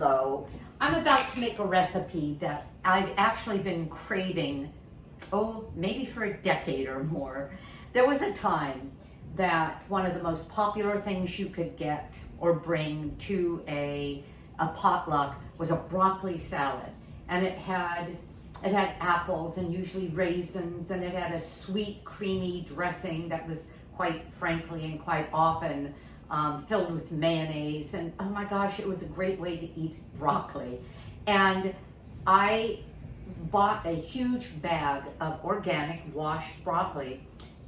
Hello, I'm about to make a recipe that I've actually been craving, maybe for a decade or more. There was a time that one of the most popular things you could get or bring to a potluck was a broccoli salad. And it had apples and usually raisins, and it had a sweet, creamy dressing that was quite frankly and quite often filled with mayonnaise. And oh my gosh, it was a great way to eat broccoli. And I bought a huge bag of organic washed broccoli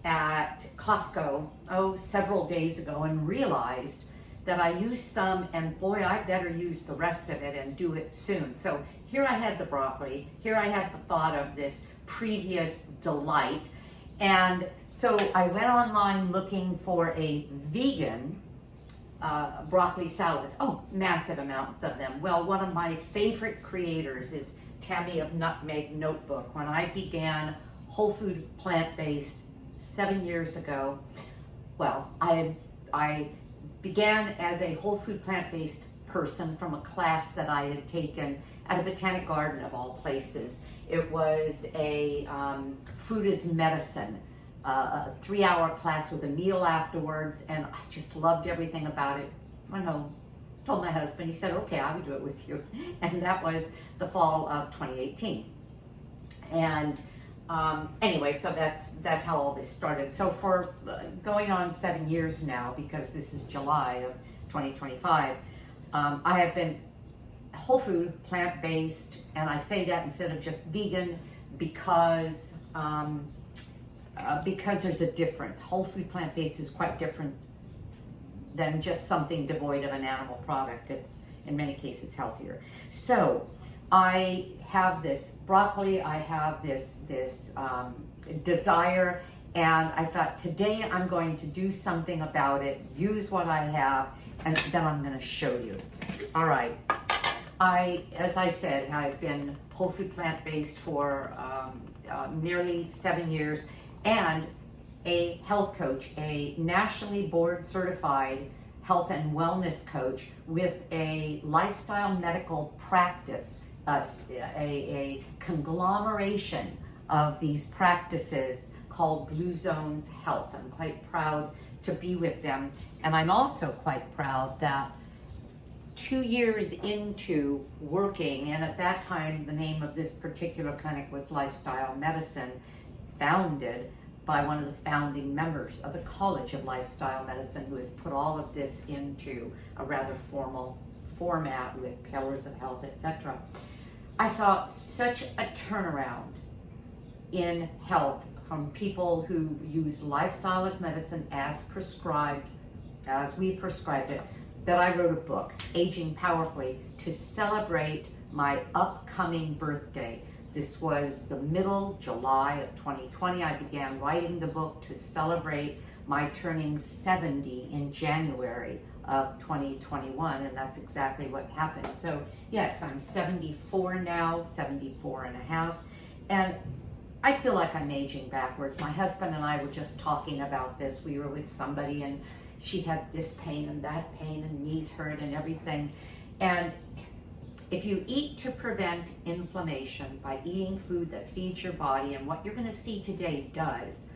at Costco, several days ago, and realized that I used some, and boy, I better use the rest of it and do it soon. So here I had the broccoli, here I had the thought of this previous delight, and so I went online looking for a vegan broccoli salad. Massive amounts of them. Well, one of my favorite creators is Tammy of Nutmeg Notebook. When I began whole food plant-based 7 years ago, I began as a whole food plant-based person from a class that I had taken at a botanic garden of all places. It was a food is medicine, a 3-hour class with a meal afterwards, and I just loved everything about it. Went home, told my husband, he said, okay, I would do it with you. And that was the fall of 2018. And anyway, so that's how all this started. So for going on 7 years now, because this is July of 2025, I have been whole food, plant-based, and I say that instead of just vegan because there's a difference. Whole food plant-based is quite different than just something devoid of an animal product. It's in many cases healthier. So I have this broccoli, I have this desire, and I thought today I'm going to do something about it, use what I have, and then I'm going to show you. All right. As I said, I've been whole food plant-based for nearly 7 years, and a health coach, a nationally board certified health and wellness coach with a lifestyle medical practice, a conglomeration of these practices called Blue Zones Health. I'm quite proud to be with them, and I'm also quite proud that 2 years into working, and at that time the name of this particular clinic was Lifestyle Medicine, founded by one of the founding members of the College of Lifestyle Medicine, who has put all of this into a rather formal format with pillars of health, etc. I saw such a turnaround in health from people who use lifestyle as medicine as prescribed, as we prescribed it, that I wrote a book, Aging Powerfully, to celebrate my upcoming birthday. This was the middle July of 2020. I began writing the book to celebrate my turning 70 in January of 2021, and that's exactly what happened. So yes, I'm 74 now, 74 and a half, and I feel like I'm aging backwards. My husband and I were just talking about this. We were with somebody, and she had this pain and that pain and knees hurt and everything. And if you eat to prevent inflammation by eating food that feeds your body, and what you're going to see today does,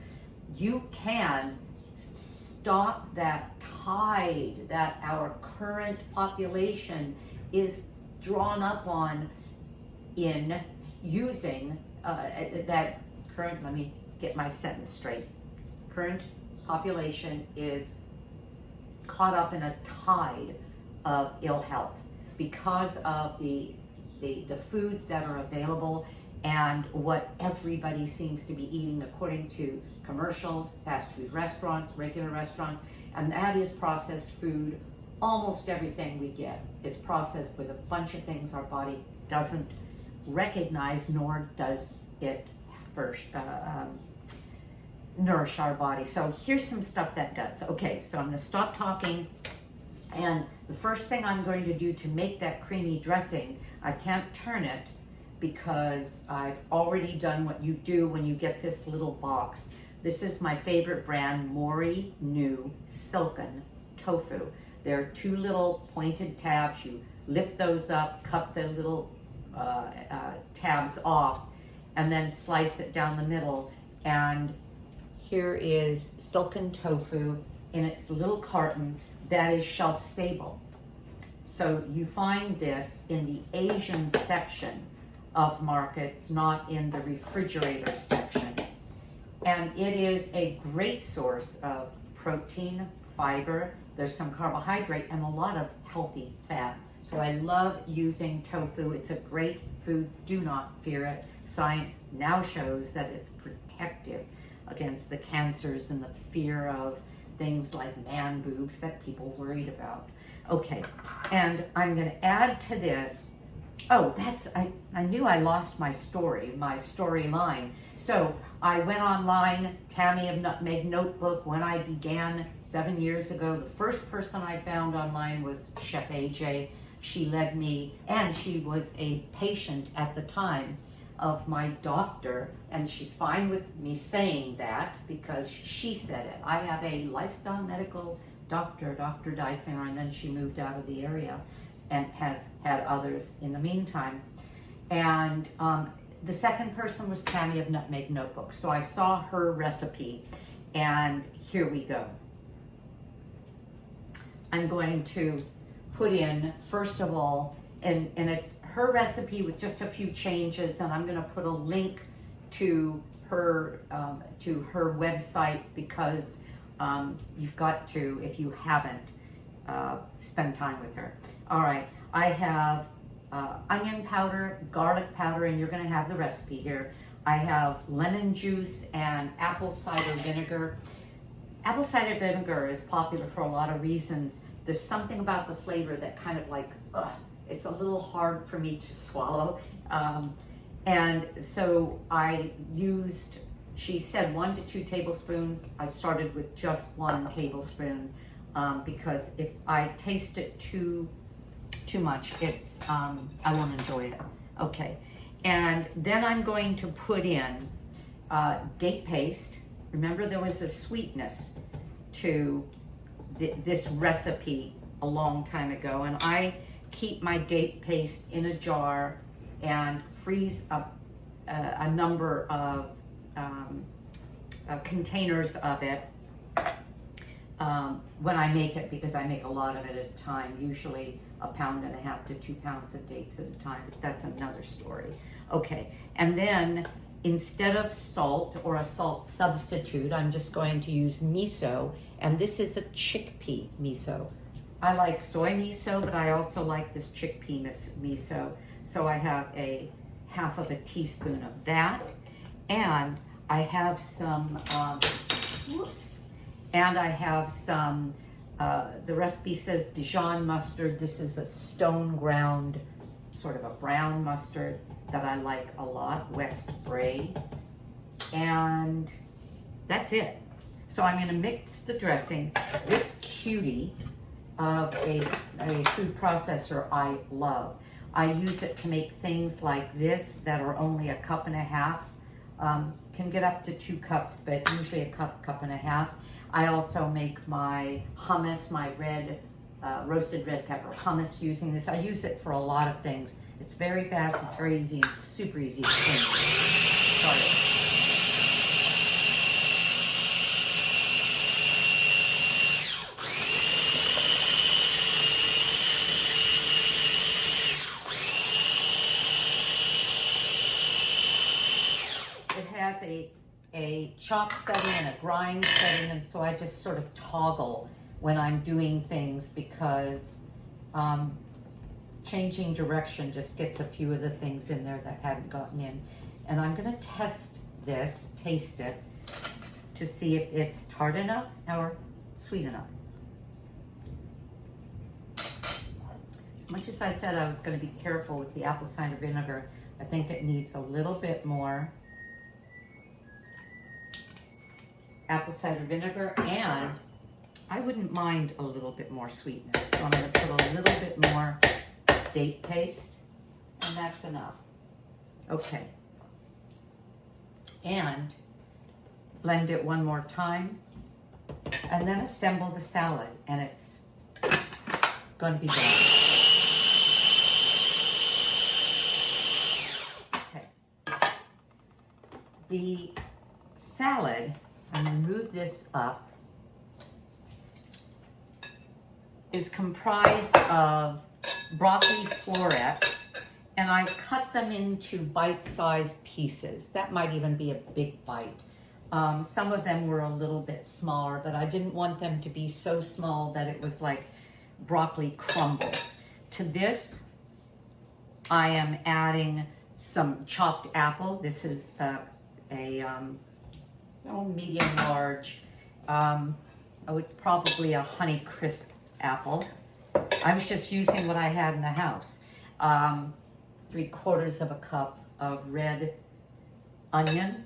you can stop that tide that our current population is drawn up on in using that current, let me get my sentence straight. Current population is caught up in a tide of ill health because of the foods that are available and what everybody seems to be eating according to commercials, fast food restaurants, regular restaurants, and that is processed food. Almost everything we get is processed with a bunch of things our body doesn't recognize, nor does it first nourish our body. So here's some stuff that does. Okay, so I'm going to stop talking, and the first thing I'm going to do to make that creamy dressing, I can't turn it because I've already done what you do when you get this little box. This is my favorite brand, Mori New Silken Tofu. There are two little pointed tabs. You lift those up, cut the little tabs off, and then slice it down the middle. And here is silken tofu in its little carton that is shelf stable. So you find this in the Asian section of markets, not in the refrigerator section. And it is a great source of protein, fiber. There's some carbohydrate and a lot of healthy fat. So I love using tofu. It's a great food. Do not fear it. Science now shows that it's protective against the cancers and the fear of things like man boobs that people worried about. Okay, and I'm going to add to this. Oh, I knew I lost my storyline. So I went online, Tammy of Nutmeg Notebook, when I began 7 years ago. The first person I found online was Chef AJ. She led me, and she was a patient at the time of my doctor, and she's fine with me saying that because she said it. I have a lifestyle medical doctor, Dr. Dysinger, and then she moved out of the area and has had others in the meantime. And the second person was Tammy of Nutmeg Notebook. So I saw her recipe, and here we go. I'm going to put in, first of all, and it's her recipe with just a few changes, and I'm going to put a link to her website because you've got to, if you haven't, spend time with her. All right, I have onion powder, garlic powder, and you're going to have the recipe here. I have lemon juice and apple cider vinegar. Apple cider vinegar is popular for a lot of reasons. There's something about the flavor that kind of like, it's a little hard for me to swallow. And so I used, she said 1 to 2 tablespoons. I started with just 1 tablespoon because if I taste it too much, it's I won't enjoy it. Okay, and then I'm going to put in date paste. Remember, there was a sweetness to this recipe a long time ago, and I keep my date paste in a jar and freeze up a number of containers of it when I make it, because I make a lot of it at a time, usually 1.5 pounds to 2 pounds of dates at a time. But that's another story. Okay, and then instead of salt or a salt substitute, I'm just going to use miso, and this is a chickpea miso. I like soy miso, but I also like this chickpea miso. So I have a 1/2 teaspoon of that, and I have some, the recipe says Dijon mustard. This is a stone ground, sort of a brown mustard that I like a lot, West Bray. And that's it. So I'm gonna mix the dressing. This cutie of a food processor I love. I use it to make things like this that are only 1.5 cups. Can get up to 2 cups, but usually 1 cup, 1.5 cups. I also make my hummus, my roasted red pepper hummus using this. I use it for a lot of things. It's very fast, it's very easy, and super easy to clean. Sorry. A chop setting and a grind setting, and so I just sort of toggle when I'm doing things because changing direction just gets a few of the things in there that hadn't gotten in. And I'm going to taste it to see if it's tart enough or sweet enough. As much as I said I was going to be careful with the apple cider vinegar, I think it needs a little bit more apple cider vinegar, and I wouldn't mind a little bit more sweetness. So I'm going to put a little bit more date paste, and that's enough. Okay. And blend it one more time, and then assemble the salad, and it's going to be done. Okay. The salad, I'm going to move this up, is comprised of broccoli florets, and I cut them into bite-sized pieces. That might even be a big bite. Some of them were a little bit smaller, but I didn't want them to be so small that it was like broccoli crumbles. To this, I am adding some chopped apple. This is medium large. It's probably a Honey Crisp apple. I was just using what I had in the house. 3/4 of a cup of red onion.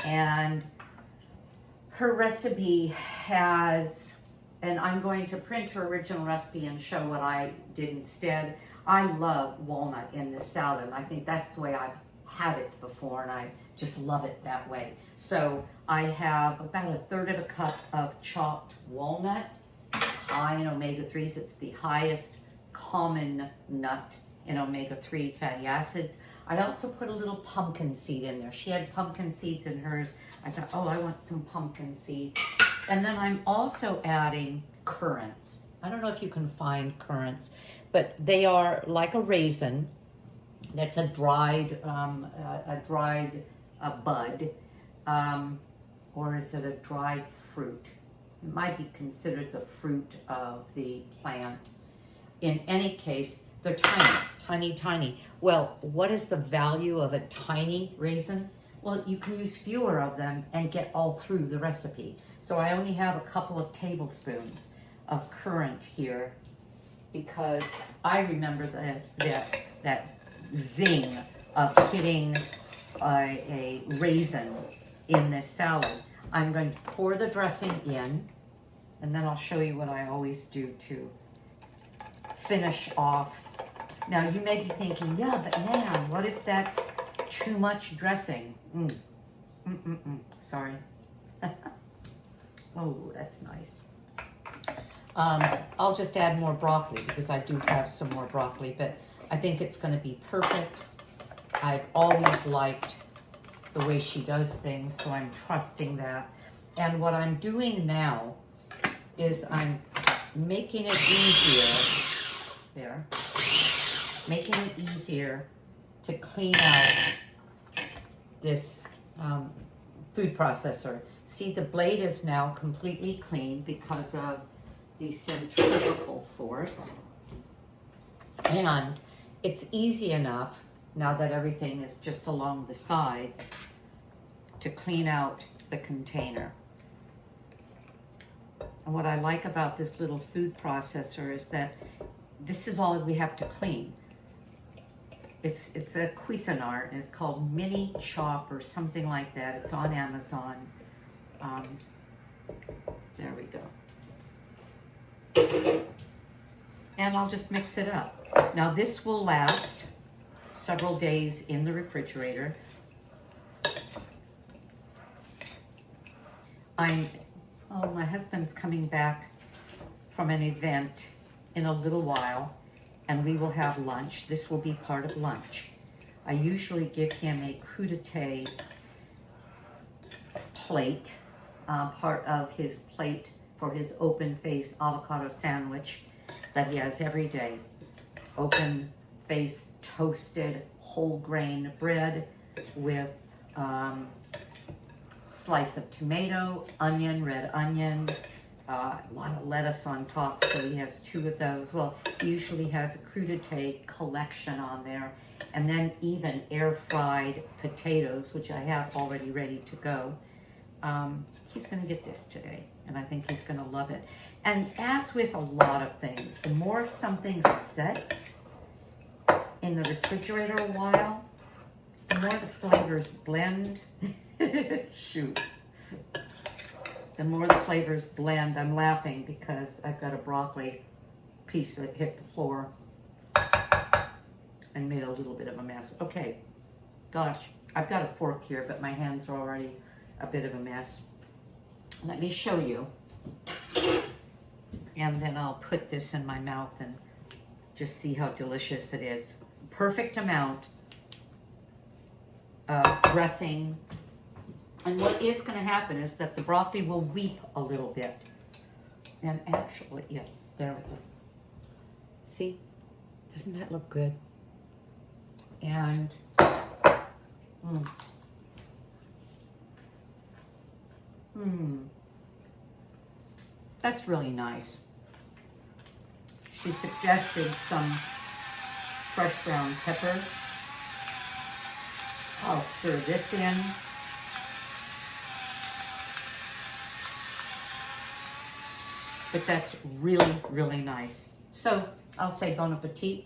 And her recipe has, and I'm going to print her original recipe and show what I did instead. I love walnut in this salad. I think that's the way I've had it before, and I just love it that way. So I have about 1/3 of a cup of chopped walnut, high in omega-3s. It's the highest common nut in omega-3 fatty acids. I also put a little pumpkin seed in there. She had pumpkin seeds in hers. I thought, oh, I want some pumpkin seed. And then I'm also adding currants. I don't know if you can find currants, but they are like a raisin. That's a dried bud, or is it a dried fruit? It might be considered the fruit of the plant. In any case, they're tiny, tiny, tiny. Well, what is the value of a tiny raisin? Well, you can use fewer of them and get all through the recipe. So I only have a couple of tablespoons of currant here because I remember that zing of hitting a raisin in this salad. I'm going to pour the dressing in, and then I'll show you what I always do to finish off. Now you may be thinking, yeah, but man, what if that's too much dressing? Sorry. Oh, that's nice. I'll just add more broccoli because I do have some more broccoli, but I think it's going to be perfect. I've always liked the way she does things, so I'm trusting that. And what I'm doing now is I'm making it easier. There. Making it easier to clean out this food processor. See, the blade is now completely clean because of the centrifugal force. And it's easy enough, now that everything is just along the sides, to clean out the container. And what I like about this little food processor is that this is all we have to clean. It's a Cuisinart, and it's called Mini Chop or something like that. It's on Amazon. There we go. And I'll just mix it up. Now this will last several days in the refrigerator. My husband's coming back from an event in a little while, and we will have lunch. This will be part of lunch. I usually give him a crudité plate, part of his plate for his open-face avocado sandwich that he has every day. Open-face toasted whole grain bread with slice of tomato, onion, red onion, a lot of lettuce on top, so he has 2 of those. Well, he usually has a crudité collection on there, and then even air-fried potatoes, which I have already ready to go. He's going to get this today, and I think he's going to love it. And as with a lot of things, the more something sets in the refrigerator a while, the more the flavors blend. Shoot. The more the flavors blend. I'm laughing because I've got a broccoli piece that hit the floor and made a little bit of a mess. Okay, gosh, I've got a fork here, but my hands are already a bit of a mess. Let me show you And then I'll put this in my mouth and just see how delicious it is. Perfect amount of dressing. And what is going to happen is that the broccoli will weep a little bit. And actually, yeah, there we go. See? Doesn't that look good? And that's really nice. She suggested some fresh ground pepper. I'll stir this in. But that's really, really nice. So I'll say bon appetit.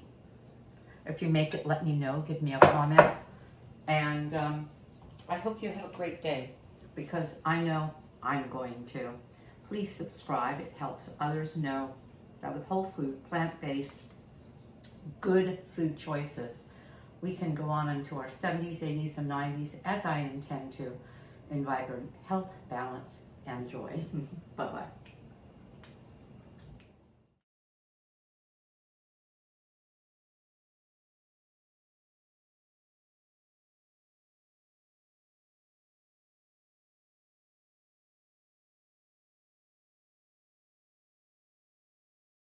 If you make it, let me know. Give me a comment. And I hope you have a great day, because I know I'm going to. Please subscribe. It helps others know that with whole food, plant-based, good food choices, we can go on into our 70s, 80s, and 90s, as I intend to, in vibrant health, balance, and joy. Bye-bye.